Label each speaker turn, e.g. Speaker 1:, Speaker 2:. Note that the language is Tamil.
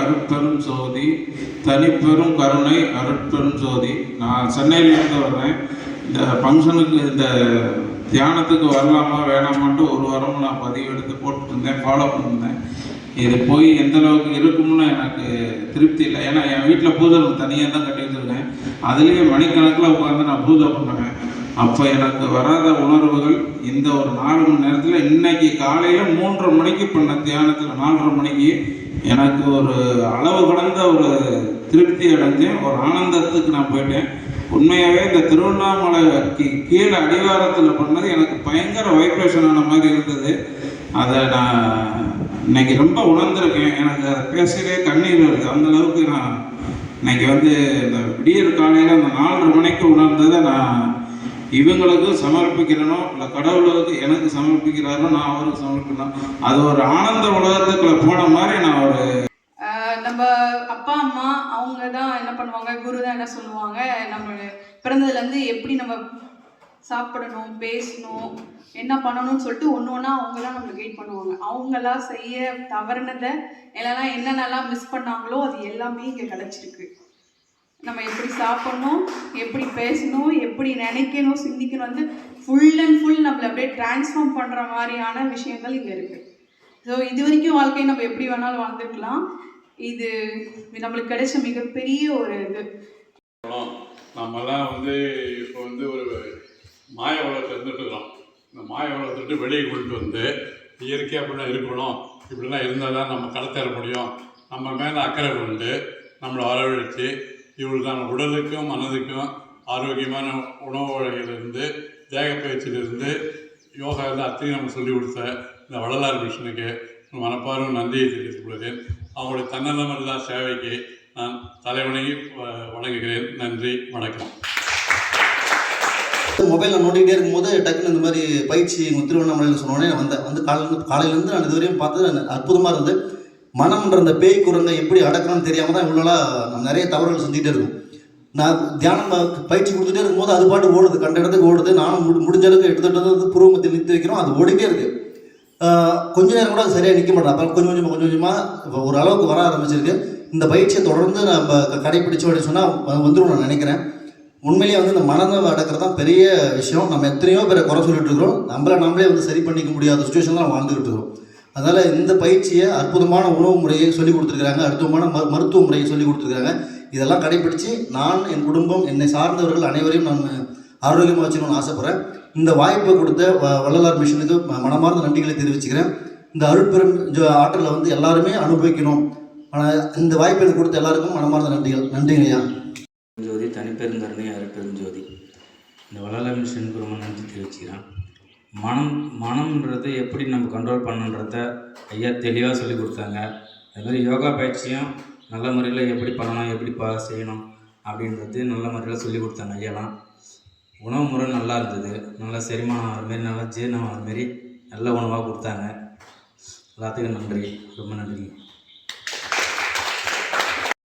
Speaker 1: அருட்பெரும் ஜோதி, தனிப்பெரும் கருணை, அருட்பெரும் ஜோதி. நான் சென்னையிலேருந்து வர்றேன். இந்த ஃபங்க்ஷனுக்கு, இந்த தியானத்துக்கு வரலாமா வேணாமான்ட்டு ஒரு வாரம் நான் பதிவு எடுத்து போட்டுட்டு இருந்தேன், ஃபாலோ பண்ணியிருந்தேன். இது போய் எந்த அளவுக்கு இருக்கும்னு எனக்கு திருப்தி இல்லை. ஏன்னா என் வீட்டில் பூஜை தனியாக தான் கட்டிகிட்டு இருக்கேன். அதுலேயே மணிக்கணக்கில் உட்காந்து நான் பூஜை பண்ணுவேன். அப்போ எனக்கு வராத உணர்வுகள் இந்த ஒரு 4 மணி நேரத்தில், இன்னைக்கு காலையில் 3:30 மணிக்கு பண்ண தியானத்தில் 4:30 மணிக்கு எனக்கு ஒரு அளவு கடந்த ஒரு திருப்தி அடைஞ்சேன். ஒரு ஆனந்தத்துக்கு நான் போயிட்டேன். உண்மையாகவே இந்த திருவண்ணாமலைக்கு கீழே அடிவாரத்தில் பண்ணது எனக்கு பயங்கர வைப்ரேஷன் ஆன மாதிரி இருந்தது. அதை நான் இன்னைக்கு ரொம்ப உணர்ந்திருக்கேன். எனக்கு அதை பேசவே கண்ணீர் வருது. அந்தளவுக்கு நான் இன்னைக்கு இந்த விடியற் காலையில் அந்த 4:30 மணிக்கு உணர்ந்ததை நான் இவங்களுக்கு சமர்ப்பிக்கிறனோ இல்லை கடவுளுக்கு எனக்கு சமர்ப்பிக்கிறாரோ, நான் அவருக்கு சமர்ப்பிக்கணும். அது ஒரு ஆனந்த உலகத்துக்குள்ள போன மாதிரி நான் ஒரு
Speaker 2: நம்ம அப்பா அம்மா அவங்க தான் என்ன பண்ணுவாங்க, குரு தான் என்ன சொல்லுவாங்க, நம்ம பிறந்ததுலேருந்து எப்படி நம்ம சாப்பிடணும், பேசணும், என்ன பண்ணணும்னு சொல்லிட்டு ஒன்று ஒன்றா அவங்க தான் நம்மளுக்கு கைட் பண்ணுவாங்க. அவங்களாம் செய்ய தவறுனதை இல்லைனா என்னென்னலாம் மிஸ் பண்ணாங்களோ அது எல்லாமே இங்கே கிடச்சிருக்கு. நம்ம எப்படி சாப்பிட்ணும், எப்படி பேசணும், எப்படி நினைக்கணும், சிந்திக்கணும் ஃபுல் அண்ட் ஃபுல் நம்மளை அப்படியே டிரான்ஸ்ஃபார்ம் பண்ணுற மாதிரியான விஷயங்கள் இங்கே இருக்குது. ஸோ இது வரைக்கும் வாழ்க்கையை நம்ம எப்படி வேணாலும் வாழ்ந்துருக்கலாம். இது நம்மளுக்கு கிடைச்ச மிகப்பெரிய ஒரு இது.
Speaker 3: நம்மெல்லாம் இப்போ ஒரு மாய உலகத்தில் இருந்துட்டுருக்கோம். இந்த மாய உலகத்துட்டு வெளியே கொண்டு இயற்கையாக அப்படிலாம் இருக்கணும், இப்படிலாம் இருந்தால் தான் நம்ம கடத்தேற முடியும், நம்ம மேலே அக்கறை கொண்டு நம்மளை வரவழைச்சு இவளுக்கான உடலுக்கும் மனதுக்கும் ஆரோக்கியமான உணவு வகையிலிருந்து, தேக பயிற்சியிலிருந்து, யோகா எல்லாம் அத்தையும் நம்ம சொல்லிக் கொடுத்த இந்த வள்ளலார் மிஷனுக்கு மனப்பார்வை நன்றியை தெரிவித்துக் கொள்கிறேன். அவங்களுடைய தன்னலமில்லா சேவைக்கு நான் தலைவணங்கி வணங்குகிறேன். நன்றி, வணக்கம்.
Speaker 4: மொபைலில் நோண்டிகிட்டே இருக்கும்போது டக்குன்னு இந்த மாதிரி பயிற்சி திருவண்ணாமலையில் சொன்னோடனே காலையிலேருந்து நான் இதுவரையும் பார்த்தது அற்புதமாக இருந்தது. மனம்ன்ற அந்த பேய் குரங்கை எப்படி அடக்கணும்னு தெரியாமல் தான் இவ்வளோ நம்ம நிறைய தவறுகள் செஞ்சுட்டே இருக்கும். நான் தியானம் பயிற்சி கொடுத்துட்டே இருக்கும்போது அது பாட்டு ஓடுது, கண்ட இடத்துக்கு ஓடுது. நானும் முடிஞ்ச அளவுக்கு எடுத்துகிட்டு புருவமத்தில் நிறுத்தி வைக்கிறோம், அது ஓடிட்டே இருக்குது. கொஞ்ச நேரம் கூட அது சரியாக நிற்க மாட்டேன். அப்புறம் கொஞ்சம் கொஞ்சமாக இப்போ ஒரு அளவுக்கு வர ஆரம்பிச்சிருக்கு. இந்த பயிற்சியை தொடர்ந்து நம்ம கடைப்பிடிச்சோம் அப்படின்னு சொன்னால் வந்துடும் நான் நினைக்கிறேன். உண்மையிலேயே இந்த மனதை அடக்கிறது தான் பெரிய விஷயம். நம்ம எத்தனையோ பேரை குறை சொல்லிட்டு இருக்கிறோம், நம்மளே சரி பண்ணிக்க முடியாத சுச்சுவேஷன்லாம் நம்ம வாழ்ந்துக்கிட்டு இருக்கிறோம். அதனால் இந்த பயிற்சியை அற்புதமான உணவு முறையை சொல்லிக் கொடுத்துருக்குறாங்க, அற்புதமான மருத்துவ முறையை சொல்லிக் கொடுத்துருக்காங்க. இதெல்லாம் கடைப்பிடித்து நான், என் குடும்பம், என்னை சார்ந்தவர்கள் அனைவரையும் நான் ஆரோக்கியமாக வச்சுக்கணும்னு ஆசைப்பட்றேன். இந்த வாய்ப்பை கொடுத்த வள்ளலார் மிஷனுக்கு மனமார்ந்த நன்றிகளை தெரிவிச்சுக்கிறேன். இந்த அருட்பெரும் ஆற்றலை எல்லாருமே அனுபவிக்கணும். ஆனால் இந்த வாய்ப்பை கொடுத்த எல்லாருக்கும் மனமார்ந்த நன்றிகள். நன்றிங்கய்யா.
Speaker 5: ஜோதி, தனிப்பெருங்கருணை, அருட்பெரும் ஜோதி. இந்த வள்ளலார் மிஷனுக்கு ரொம்ப நன்றி தெரிவிச்சுக்கிறேன். மனம்ன்றது எப்படி நம்ம கண்ட்ரோல் பண்ணுன்றத ஐயா தெளிவாக சொல்லி கொடுத்தாங்க. அதுமாதிரி யோகா பயிற்சியும் நல்ல முறையில் எப்படி பண்ணணும், எப்படி செய்யணும் அப்படின்றது நல்ல முறையில் சொல்லி கொடுத்தாங்க ஐயாலாம். உணவு முறை நல்லா இருந்தது, நல்லா செரிமானம் ஆகிற மாரி, நல்லா ஜீரணம் ஆகிற மாரி நல்ல உணவாக கொடுத்தாங்க. எல்லாத்துக்கும் நன்றி, ரொம்ப நன்றி.